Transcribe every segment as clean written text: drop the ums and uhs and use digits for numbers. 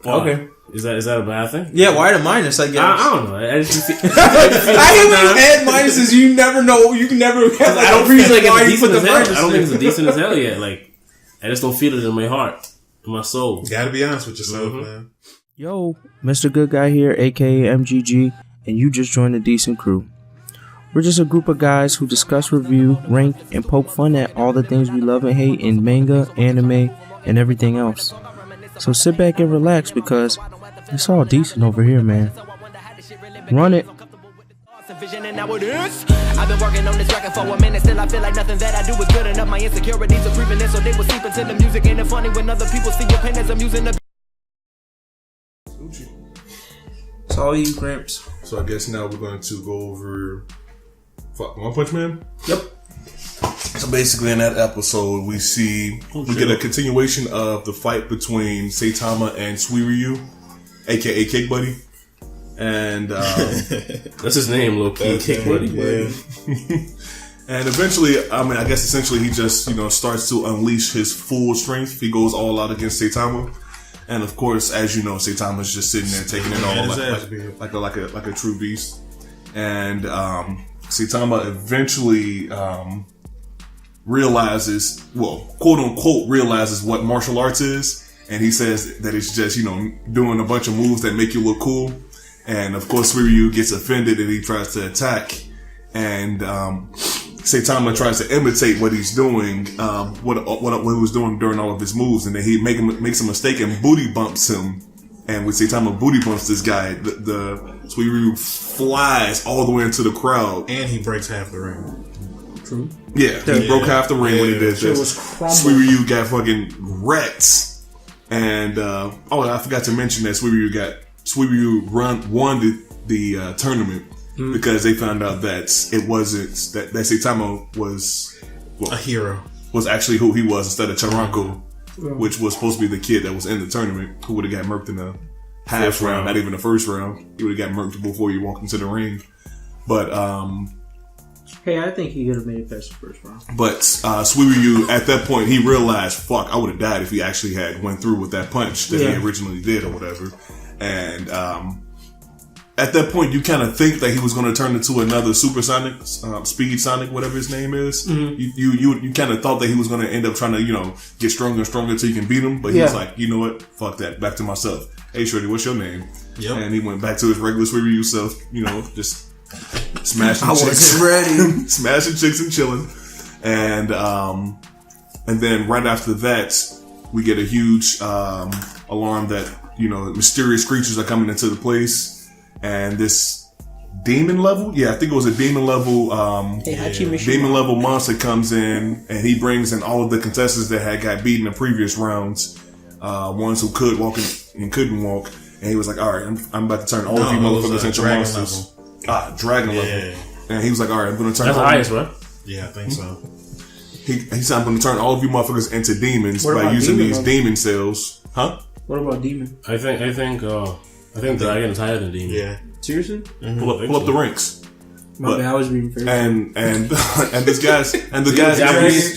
Okay. Is that a bad thing? Yeah, why the minus, I guess? I don't know. I just feel, I hate head minuses. You never know. You can never have I don't feel like it's decent as hell. minus. I don't think it's a decent as hell yet. Like, I just don't feel it in my heart, in my soul. You gotta be honest with yourself, man. Yo, Mr. Good Guy here, aka MGG, and you just joined the Decent Crew. We're just a group of guys who discuss, review, rank, and poke fun at all the things we love and hate in manga, anime, and everything else. So sit back and relax because it's all decent over here, man. Run it. I've been working on this record for a minute, still I feel like nothing that I do is good enough. My insecurities are creeping in, so they will seep into the music. Ain't it funny when other people see your pen as I'm using the... It's all you, Gramps. So I guess now we're going to go over One Punch Man? Yep. So basically in that episode we get a continuation of the fight between Saitama and Suiryu, aka Cake Buddy. And that's his name, low-key. Cake Buddy. Yeah. And eventually, I guess essentially he just, starts to unleash his full strength. He goes all out against Saitama. And of course, as you know, Saitama's just sitting there taking it all like a true beast. And Saitama eventually realizes, quote unquote, realizes what martial arts is. And he says that it's just, doing a bunch of moves that make you look cool. And of course, Suiryu gets offended and he tries to attack. And Saitama tries to imitate what he's doing, what he was doing during all of his moves. And then he makes a mistake and booty bumps him. And when Saitama booty bumps this guy, the Suiryu flies all the way into the crowd. And he breaks half the ring. True. Yeah, he broke half the ring when he did this. Suiryu got fucking wrecked. And, I forgot to mention that Suiryu won the tournament because they found out that it wasn't, that Saitama was a hero. Was actually who he was instead of Charanko, which was supposed to be the kid that was in the tournament who would have got murked in the half round, not even the first round. He would have got murked before he walked into the ring. But, hey, I think he could have made it past the first round. But Suiryu, at that point, he realized, fuck, I would have died if he actually had went through with that punch that he originally did or whatever. And at that point, you kind of think that he was going to turn into another supersonic, speed sonic, whatever his name is. Mm-hmm. You kind of thought that he was going to end up trying to, get stronger and stronger until you can beat him. But he was like, you know what? Fuck that. Back to myself. Hey, Shorty, what's your name? Yep. And he went back to his regular Suiryu self, just smashing chicks. I wasn't ready. Smashing chicks and chilling. And then right after that, we get a huge alarm that, mysterious creatures are coming into the place. And this demon level, I think it was a demon level, demon level monster comes in and he brings in all of the contestants that had got beaten in previous rounds, ones who could walk and couldn't walk. And he was like, all right, I'm about to turn all of you motherfuckers into monsters. Dragon level. And he was like, all right, I'm going to turn. That's the highest, right? Yeah, I think so. He said, I'm going to turn all of you motherfuckers into demons by using these demon cells. Huh? What about demon? I think Dragon is higher than demon. Yeah. Seriously? Mm-hmm. Pull up the ranks. But I was reading fair. And this guy's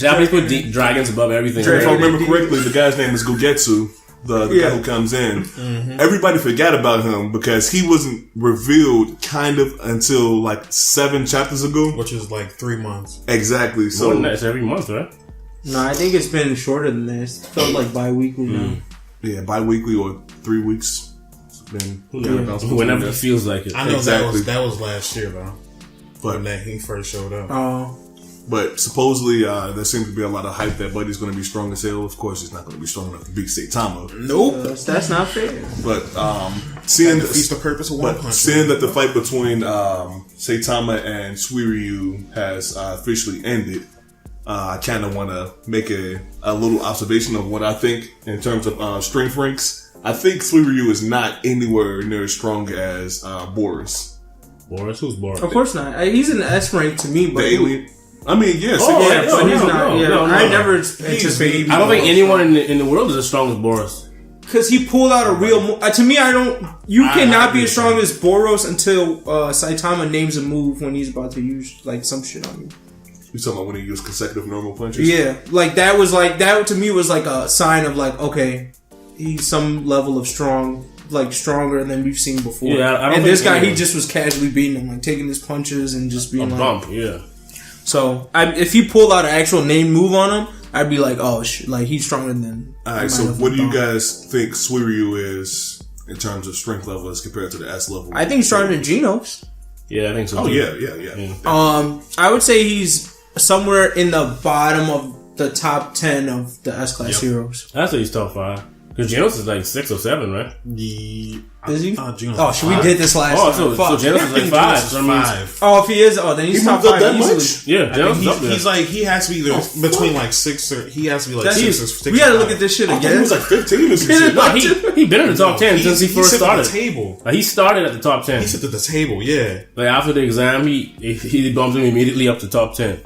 Japanese put dragons above everything. If I remember correctly, the guy's name is Gogetsu. The guy who comes in. Mm-hmm. Everybody forgot about him because he wasn't revealed kind of until like 7 chapters ago. Which is like 3 months. Exactly. So more than that, it's every month, right? No, I think it's been shorter than this. It felt like bi-weekly now. Yeah, bi-weekly or 3 weeks. Whenever it feels like it. I know that was last year though. But when he first showed up. Oh. But supposedly there seems to be a lot of hype that Buddy's going to be strong as hell. Of course, he's not going to be strong enough to beat Saitama. Nope, that's not fair. But seeing the purpose of One Punch, seeing that the fight between Saitama and Suiryu has officially ended, I kind of want to make a little observation of what I think in terms of strength ranks. I think Suiryu is not anywhere near as strong as Boris. Boris? Who's Boris? Of course not. He's an S rank to me, but the alien. I mean, yes. But he's not. I never anticipated. I don't think anyone in the world is as strong as Boris. Because he pulled out a real to me, you cannot be as strong as Boros until Saitama names a move when he's about to use like some shit on you. You talking about when he used consecutive normal punches? Yeah, like that to me was like a sign of like, okay, he's some level of stronger than we've seen before. Yeah, I don't and this think guy, he just was casually beating him, like taking his punches and just being a bump. Yeah. So if he pulled out an actual name move on him, I'd be like, oh, like he's stronger than. Alright, so what do you guys think Suiryu is in terms of strength level as compared to the S level? I think he's stronger than Genos. Yeah, I think so. Oh too. yeah. I would say he's somewhere in the bottom of the top 10 of the S class heroes. I'd say he's top 5. Because Genos is like 6 or 7, right? Is he? Genos Should we did this last time? So Genos is like 5. So five. Oh, if he is, then he's top 5 that easily. much? Yeah, Genos is up there. He's like, he has to be either between like 6 or, he has to be like 6 or 6. We gotta look at this shit I thought again. he was like 15 or some shit. No, he been in the top 10 since he first started. At the table. Like, he started at the top 10. He sat at the table, yeah. Like after the exam, he bumped him immediately up to top 10.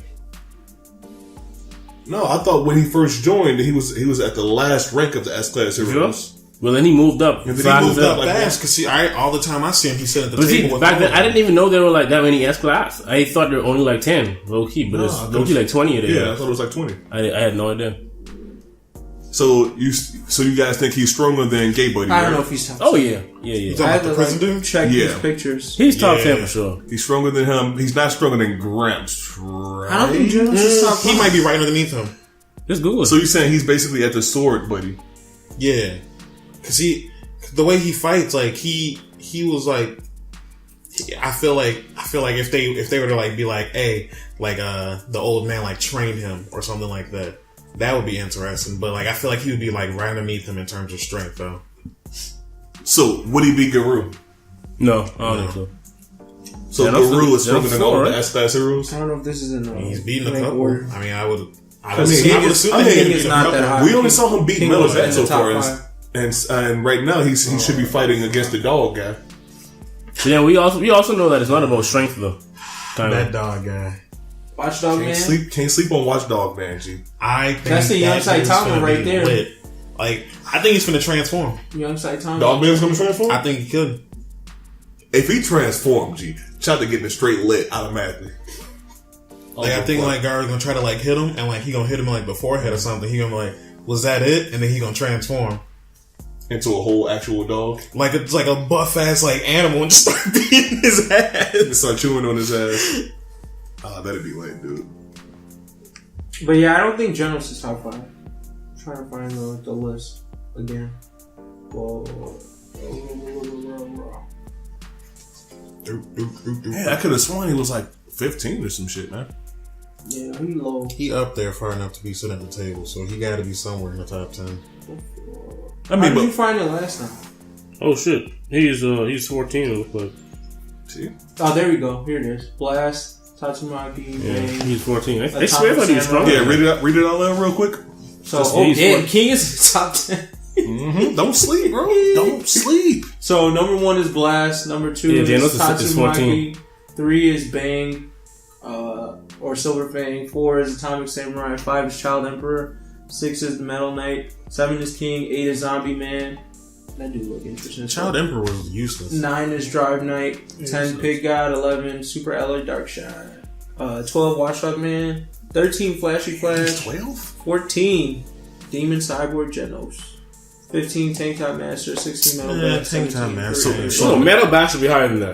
No, I thought when he first joined, he was at the last rank of the S class heroes. Well, then he moved up. And then he moved up fast because see, all the time I see him, he sat at the But table. see, with back all then, of I them. didn't even know there were like that many S class. I thought there were only like 10 low key, but it's low key like 20 of them. Yeah, I thought it was like 20. I had no idea. So you guys think he's stronger than Gay Buddy? I don't right? know if he's top 10. Oh yeah. You I talking had about the to prison dude? check Yeah. his pictures. He's top Yeah. 10 for sure. He's stronger than him. He's not stronger than Gramps, right? I don't think Genos is top 5. He might be right underneath him. Just Google it. So you're saying he's basically at the sword, buddy? Yeah, because the way he fights, like he was like, I feel like if they were to like be like, hey, like the old man like trained him or something like that, that would be interesting. But like I feel like he would be like right underneath him in terms of strength, though. So would he be Guru? No, I don't think so. So Yeah, that's Guru the- is stronger that's than all four, the right? S class heroes? I don't know if this is in He's beating a rank couple. order. I mean, I would I assume that King he'd is beat a not couple. that high. We only saw him beat King Metal was Bat in so the top far, 5. and right now he should be fighting against the dog guy. So then we also know that it's not about strength though. That dog guy. Watchdog Man. Can't sleep on Watchdog Man, G. I think That's the young that dude's Saitama gonna right be there. lit. Like I think he's gonna transform. Young Saitama. Dog Man's gonna transform? I think he could. If he transformed, G, shout to getting it straight lit automatically. Like I think like Garu's gonna try to like hit him, and like he gonna hit him like the forehead or something. He gonna be like, was that it? And then he gonna transform into a whole actual dog. like it's like a buff ass like animal and just start beating his ass. And start chewing on his ass. That'd be lit, dude. But yeah, I don't think Genos is top 5. I'm trying to find the list again. Whoa. Yeah, I could have sworn he was like 15 or some shit, man. Yeah, he low. He up there far enough to be sitting at the table, so he got to be somewhere in the top 10. I How mean, did you but find it last time? Oh shit, he's 14. It looks like. see, Oh, there we go. Here it is. Blast, Tatsumaki, Yeah, Bang. he's 14. I Atomic swear I thought he was Samurai. stronger. yeah, read it out loud real quick. So, Just he's damn, what- King is top 10. Don't sleep, bro. Don't sleep. So, number 1 is Blast. Number 2 Yeah, is Genos is 14. Tatsumaki. 3 is Bang, or Silver Fang. 4 is Atomic Samurai. 5 is Child Emperor. 6 is the Metal Knight. 7 is King. 8 is Zombie Man. That dude look interesting. Child Emperor was useless. 9 is Drive Knight. 10 Pig God. 11 Super Ally Darkshine. 12 Watchdog Man. 13 Flashy Flash. 12? 14 Demon Cyborg Genos. 15 Tank Top Master. 16 Metal Yeah, Bat. Tank Top 17 Master. Furry. So Metal Bat should be higher than that.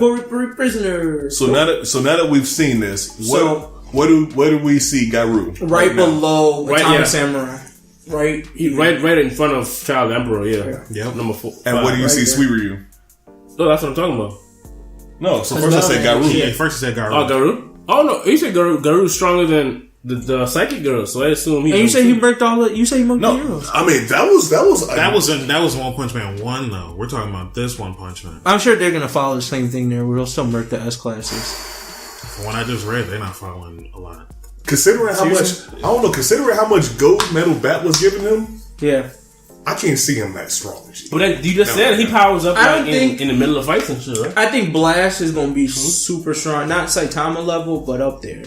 Prisoner. So now that we've seen this, what do we see Garu? Right now? below Right, Atomic yeah. Samurai. Right. He right in front of Child Emperor. Yeah. Yep. Number 4. And what do you right see there. Suiryu? Oh, that's what I'm talking about. No, so first I said Garu. Yeah, first he said Garu. Oh, Garu. Oh no, you said Garu's stronger than the psychic girl. So I assume he. And you say he murked all the. You say he murked the No, heroes. I mean that was One Punch Man 1 though. We're talking about this One Punch Man. I'm sure they're gonna follow the same thing there. We'll still murk the S classes. From what I just read, they're not following a lot. considering how much I don't know. Considering how much gold Metal Bat was giving him, Yeah. I can't see him that strong. G. But then you just said he powers up I like don't think- in the middle of fights and shit, right? I think Blast is gonna be super strong. Not Saitama level, but up there.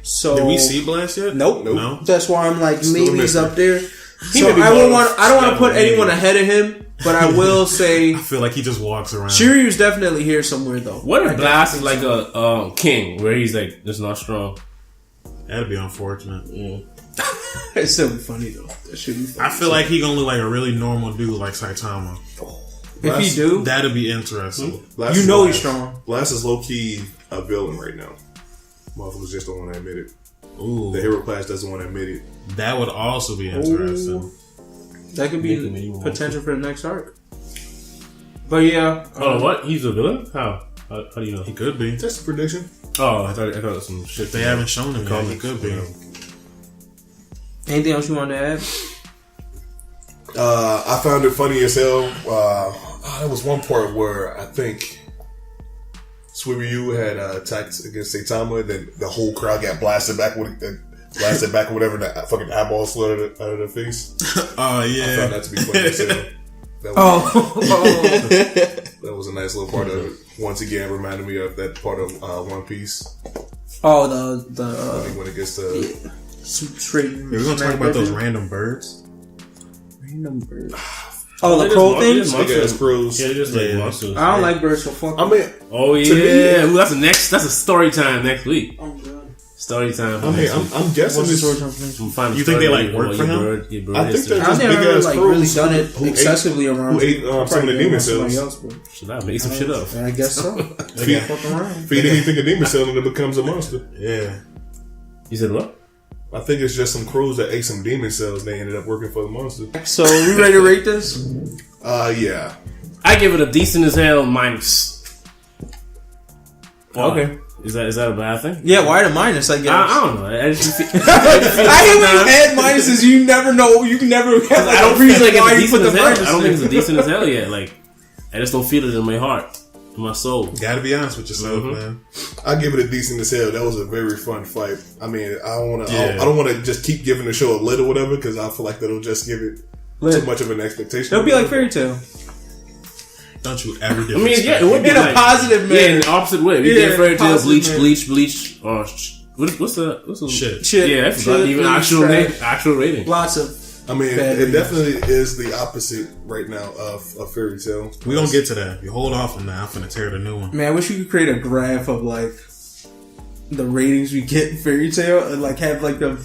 So Did we see Blast yet? Nope. No. That's why I'm like Still maybe he's missing. up there. He So may be I below don't want to put Maybe. anyone ahead of him, but I will say I feel like he just walks around. Shiryu's definitely here somewhere though. What I if Blast is definitely like a king where he's like just not strong? That'd be unfortunate. Yeah. It's still be funny though. That should be funny. I feel like he gonna look like a really normal dude like Saitama. If he do, that'd be interesting. you know he's strong. Last is low key a villain right now. Motherfuckers just don't want to admit it. Ooh, The hero class doesn't want to admit it. that would also be interesting. That could be potential for the next arc. But yeah. Oh, what? He's a villain? How do you know? He could be. Just a prediction. Oh, I thought it was some shit. They haven't shown him yet. He could be. Anything else you want to add? I found it funny as hell. There was one part where I think Suiryu had attacked against Saitama, and then the whole crowd got blasted back with whatever the fucking eyeballs flew out of their face. Oh yeah, I found that to be funny as hell. That was a nice little part of it. Once again, reminded me of that part of One Piece. Oh, the when it gets to straight. we're gonna talk about those random birds. Random birds. Oh, the crow things. big ass crows. Yeah, they're just like monsters. I don't like birds so fuck. I mean, Oh yeah, Ooh, that's a story time next week. Oh god. Story time. I'm guessing What's the this. story time for me? You think they, like, work for him? I think I they're think just big I've ass like crows really done it who excessively around. who ate some of the demon cells. Should I make some shit up? I guess so. They got fucking around. Feed anything a demon cell and it becomes a monster. Yeah. You said what? I think it's just some crows that ate some demon cells and they ended up working for the monster. So we ready to rate this? Yeah. I give it a decent as hell minus. Why? Okay. Is that a bad thing? Yeah, why the minus? I guess. I don't know. I just feel, I hate when you add minuses. You never know. You never. Have I don't feel like why it's you a put decent the as hell. minus. I don't think it's a decent as hell yet. Like, I just don't feel it in my heart, in my soul. Gotta be honest with yourself, man. I give it a decent as hell. That was a very fun fight. I mean, I don't want to. Yeah. I don't want to just keep giving the show a lit or whatever because I feel like that'll just give it too much of an expectation. It'll be like Fairy Tale. Don't you ever do I mean, yeah, it would be In like, a positive yeah, in manner. the opposite way. We Yeah, did Fairy Tale, positive Bleach. What's the shit. Yeah, I forgot Shit, even Bleach, actual trash. name, actual rating. Lots of. I mean, Bad it news. definitely is the opposite right now of Fairy Tale. We gonna get to that. You hold off on that. I'm finna tear the new one. Man, I wish you could create a graph of like the ratings we get in Fairy Tale and like have like the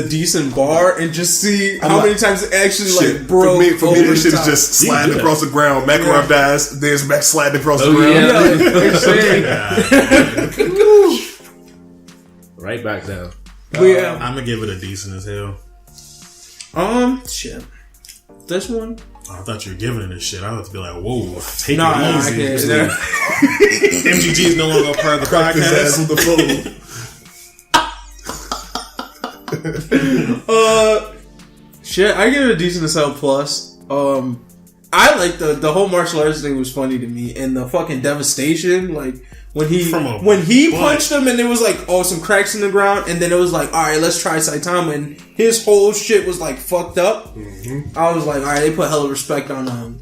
decent bar and just see how many times it actually like broke. For me, over this shit the is top. just sliding across the ground. Makarov dies, then it's back sliding across the ground. Right back down. But yeah. I'm gonna give it a decent as hell. Shit. This one. Oh, I thought you were giving it a shit. I was to be like, whoa, take Nah, it I easy. can't. MGG is no longer a part of the Crack his ass podcast. with the food. Shit, I give it a decent as hell plus. I like the whole martial arts thing was funny to me, and the fucking devastation, like when he punched him, and there was like some cracks in the ground, and then it was like, all right, let's try Saitama, and his whole shit was like fucked up. Mm-hmm. I was like, all right, they put hella respect on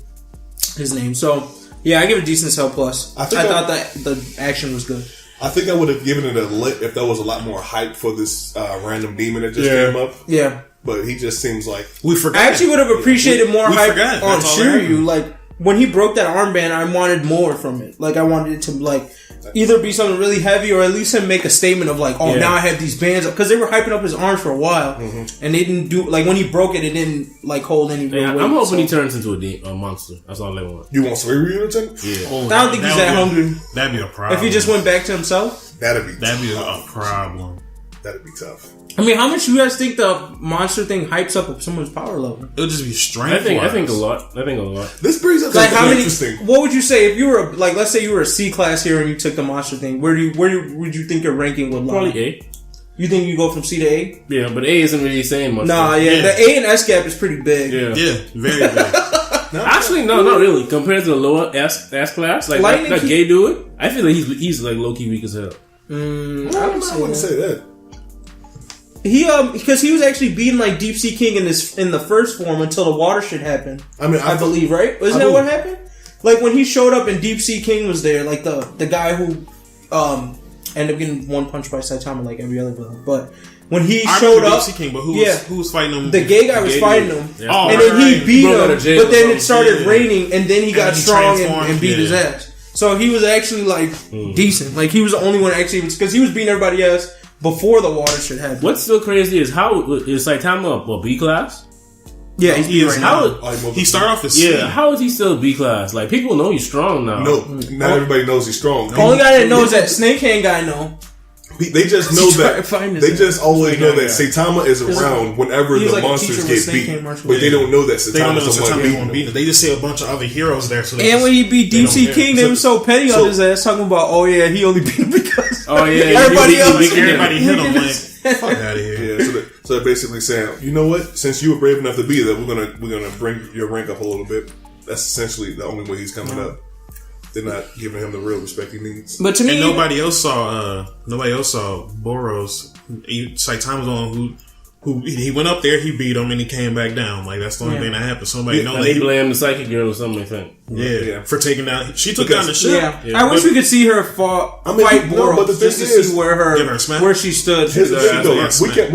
his name, so yeah, I give it a decent as hell plus. I thought that the action was good. I think I would have given it a lit if there was a lot more hype for this random demon that just came up. Yeah. But he just seems like... We forgot. I actually would have appreciated more hype forgot. on That's all that Suiryu. happened. Like, when he broke that armband, I wanted more from it. Like, I wanted it to, like, either be something really heavy or at least him make a statement of, like, now I have these bands up. Because they were hyping up his arms for a while. Mm-hmm. And they didn't do... Like, when he broke it, it didn't, like, hold any real weight. I'm hoping he turns into a monster. That's all I want. You want Suiryu to turn? Yeah. Oh, I don't think he's that hungry. That'd be a problem. If he just went back to himself... That'd be a problem. That'd be tough. I mean, how much do you guys think the monster thing hypes up someone's power level? It'll just be strength. I think a lot. This brings up Like, something how many? interesting. What would you say if you were like, let's say you were a C class hero and you took the monster thing? Where would you think your ranking would lie? Probably A. You think you go from C to A? Yeah, but A isn't really saying much. Nah, yeah, the A and S gap is pretty big. Yeah, very big. Actually, no, not really. Compared to the lower S class, like that gay dude, I feel like he's like low key weak as hell. I wouldn't say that. He because he was actually beating like Deep Sea King in the first form until the water shit happened. I mean, I believe, right? Isn't that what happened? Like when he showed up and Deep Sea King was there, like the guy who ended up getting one punch by Saitama like every other villain. But when he showed up, Deep Sea King, but who was fighting him? The gay guy was fighting him, Yeah. and then he beat him. But then it started raining, and then he got strong and beat his ass. So he was actually like decent. Like he was the only one actually because he was beating everybody else. before the water shit happened. What's still crazy is how is Saitama a B class? Yeah, he's B right now. He started off as C. Yeah, how is he still B class? Like, people know he's strong now. No, not everybody knows he's strong. The only guy that knows that Snake Hand guy know. They just know that. They just always know that Saitama is around whenever the monsters get beat, but they don't know that Saitama's the one beating. They just see a bunch of other heroes there. So and when he beat Deep Sea King, they were so petty on his ass, talking about, oh yeah, he only beat him because everybody hit him. Like, fuck out of here. Yeah, so they're basically saying, you know what? Since you were brave enough to be there, we're gonna bring your rank up a little bit. That's essentially the only way he's coming up. They're not giving him the real respect he needs. But to me, and nobody else saw Boros. Saitama's on who he went up there, he beat him, and he came back down. Like, that's the only thing that happened. Somebody knows. They blamed the psychic girl or something, I think. Yeah, for taking down. She took down the ship. Yeah. I wish we could see her fight Boros, but the thing just to see where she stood. We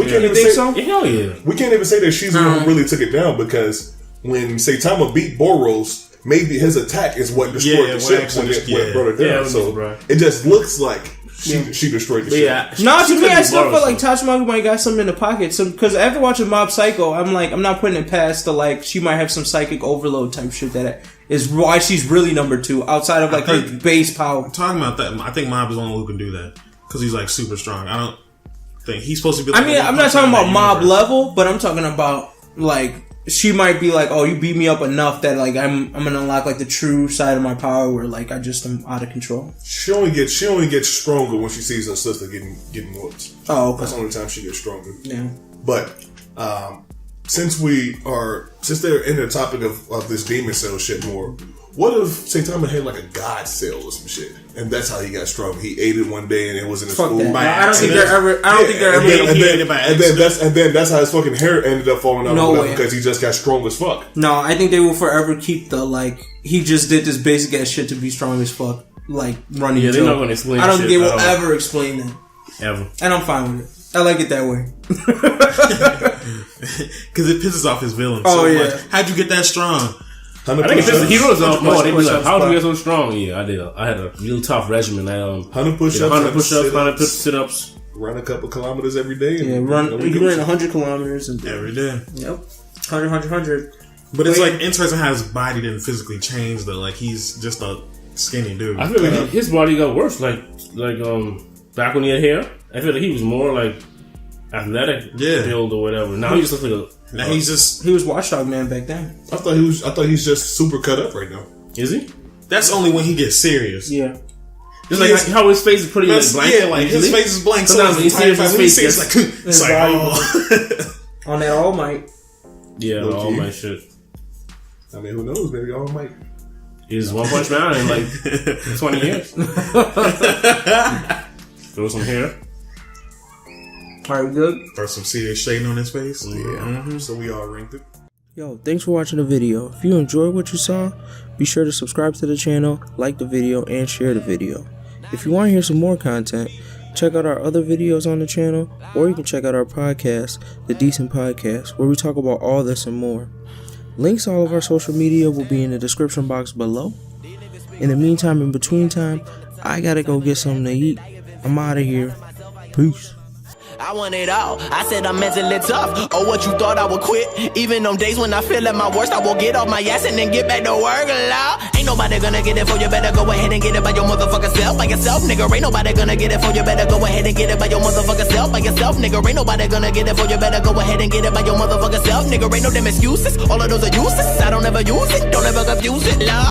can't even say so. Hell yeah. We can't even say that she's the one who really took it down, because when Saitama beat Boros, maybe his attack is what destroyed the ship when it brought her down. So it just looks like she destroyed the ship. Yeah. No, to me, I still feel like Tachibana might got something in the pocket. Because after watching Mob Psycho, I'm not putting it past she might have some psychic overload type shit that is why she's really number 2 outside of her base power. I'm talking about that. I think Mob is the one who can do that because he's like super strong. I don't think he's supposed to be. Like, I'm not talking about Mob level, but I'm talking about like. She might be like, oh, you beat me up enough that like I'm gonna unlock like the true side of my power where like I just am out of control. She only gets stronger when she sees her sister getting whooped. Oh, okay. That's the only time she gets stronger. Yeah. But since they're in the topic of this demon cell shit more, what if Saitama had like a god cell or some shit, and that's how he got strong? He ate it one day and it was in his food. I don't think they're ever. And then that's how his fucking hair ended up falling out. No way. Because he just got strong as fuck. No, I think they will forever keep the like. He just did this basic ass shit to be strong as fuck, like running. Yeah, they're not going to explain. I don't think they will ever explain that. Ever. And I'm fine with it. I like it that way. Because it pisses off his villains so much. How'd you get that strong? I think if it's the heroes off more, they'd be like, how do you get so strong? Yeah, I had a real tough regimen. 100 push-ups, 100 sit-ups. Run a couple kilometers every day. You can run 100 kilometers every day. Yep. 100. But it's like interesting how his body didn't physically change though. Like, he's just a skinny dude. I feel like his body got worse. Like back when he had hair, I feel like he was more like athletic build or whatever. Now he just looks like a. Now he was Watchdog Man back then. I thought he's just super cut up right now. Is he? That's only when he gets serious. Yeah. Just like how his face is pretty blank. Yeah, like his face is blank. Sometimes his face is like, it's like on that All Might. Yeah, the All Might shit. I mean, who knows? Maybe All Might. He's One Punch Man in like 20 years. Throw some hair. Alright, good. Or some serious shading on his face. Yeah. Mm-hmm. So we all ranked it. Yo, thanks for watching the video. If you enjoyed what you saw, be sure to subscribe to the channel, like the video, and share the video. If you want to hear some more content, check out our other videos on the channel, or you can check out our podcast, The Decent Podcast, where we talk about all this and more. Links to all of our social media will be in the description box below. In the meantime, in between time, I gotta go get something to eat. I'm out of here. Peace. I want it all. I said I'm mentally tough. Oh, what you thought I would quit? Even on days when I feel at my worst, I will get off my ass and then get back to work. Ain't nobody gonna get it for you. Better go ahead and get it by your motherfucking self. By yourself, nigga. Ain't nobody gonna get it for you. Better go ahead and get it by your motherfucking self. By yourself, nigga. Ain't nobody gonna get it for you. Better go ahead and get it by your motherfucking self, nigga. Ain't no damn excuses. All of those are useless. I don't ever use it. Don't ever confuse it, love.